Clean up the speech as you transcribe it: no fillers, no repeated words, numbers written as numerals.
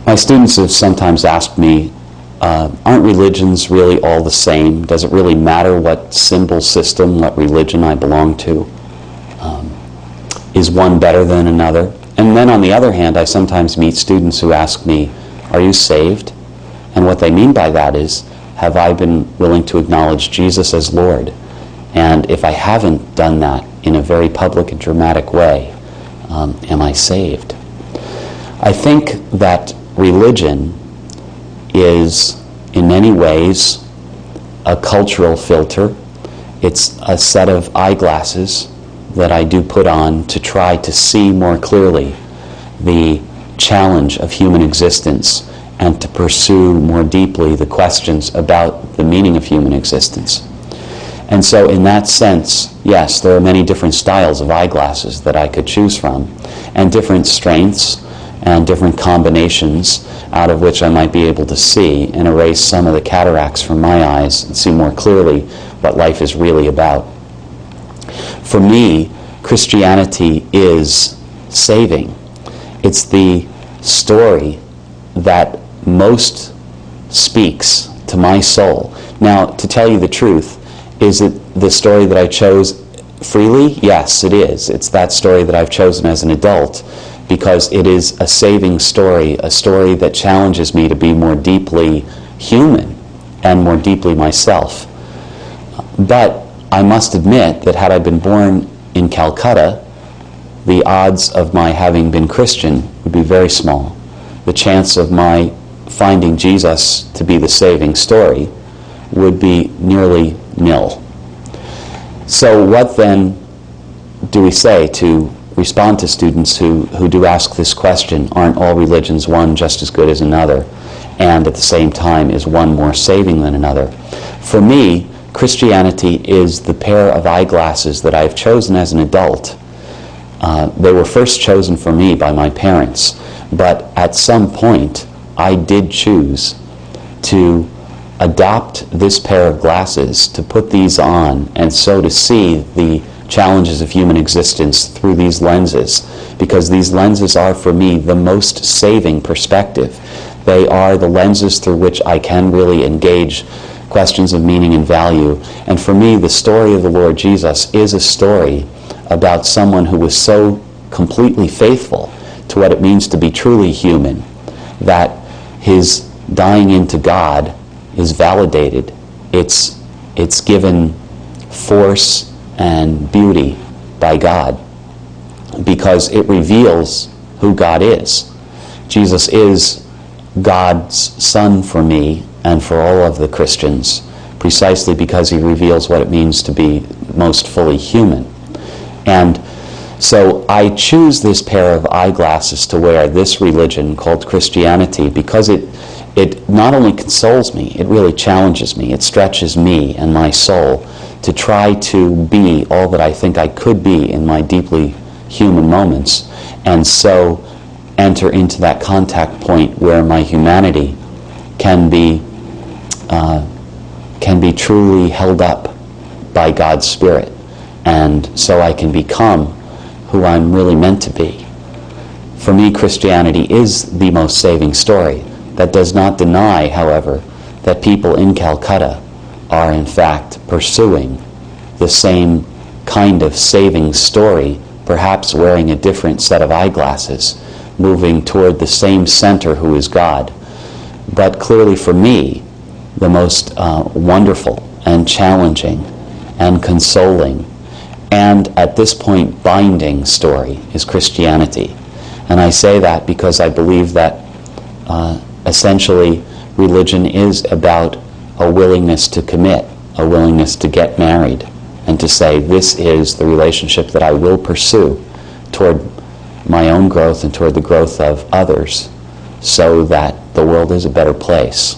My students have sometimes asked me, aren't religions really all the same? Does it really matter what symbol system, what religion I belong to? Is one better than another? And then on the other hand, I sometimes meet students who ask me, are you saved? And what they mean by that is, have I been willing to acknowledge Jesus as Lord? And if I haven't done that in a very public and dramatic way, am I saved? I think that religion is, in many ways, a cultural filter. It's a set of eyeglasses that I do put on to try to see more clearly the challenge of human existence and to pursue more deeply the questions about the meaning of human existence. And so in that sense, yes, there are many different styles of eyeglasses that I could choose from, and different strengths and different combinations out of which I might be able to see and erase some of the cataracts from my eyes and see more clearly what life is really about. For me, Christianity is saving. It's the story that most speaks to my soul. Now, to tell you the truth, is it the story that I chose freely? Yes, it is. It's that story that I've chosen as an adult because it is a saving story, a story that challenges me to be more deeply human and more deeply myself. But I must admit that had I been born in Calcutta, the odds of my having been Christian would be very small. The chance of my finding Jesus to be the saving story would be nearly nil. So what then do we say to respond to students who do ask this question, aren't all religions one just as good as another, and at the same time is one more saving than another? For me, Christianity is the pair of eyeglasses that I've chosen as an adult. They were first chosen for me by my parents, but at some point I did choose to adopt this pair of glasses, to put these on, and so to see the challenges of human existence through these lenses, because these lenses are for me the most saving perspective. They are the lenses through which I can really engage questions of meaning and value. And for me, the story of the Lord Jesus is a story about someone who was so completely faithful to what it means to be truly human that his dying into God is validated. It's given force and beauty by God because it reveals who God is. Jesus is God's Son for me and for all of the Christians, precisely because he reveals what it means to be most fully human. And so I choose this pair of eyeglasses to wear, this religion called Christianity, because it not only consoles me, it really challenges me. It stretches me and my soul to try to be all that I think I could be in my deeply human moments, and so enter into that contact point where my humanity can be truly held up by God's Spirit, and so I can become who I'm really meant to be. For me, Christianity is the most saving story. That does not deny, however, that people in Calcutta are in fact pursuing the same kind of saving story, perhaps wearing a different set of eyeglasses, moving toward the same center who is God. But clearly for me, the most wonderful and challenging and consoling and at this point binding story is Christianity. And I say that because I believe that essentially religion is about a willingness to commit, a willingness to get married, and to say, this is the relationship that I will pursue toward my own growth and toward the growth of others, so that the world is a better place.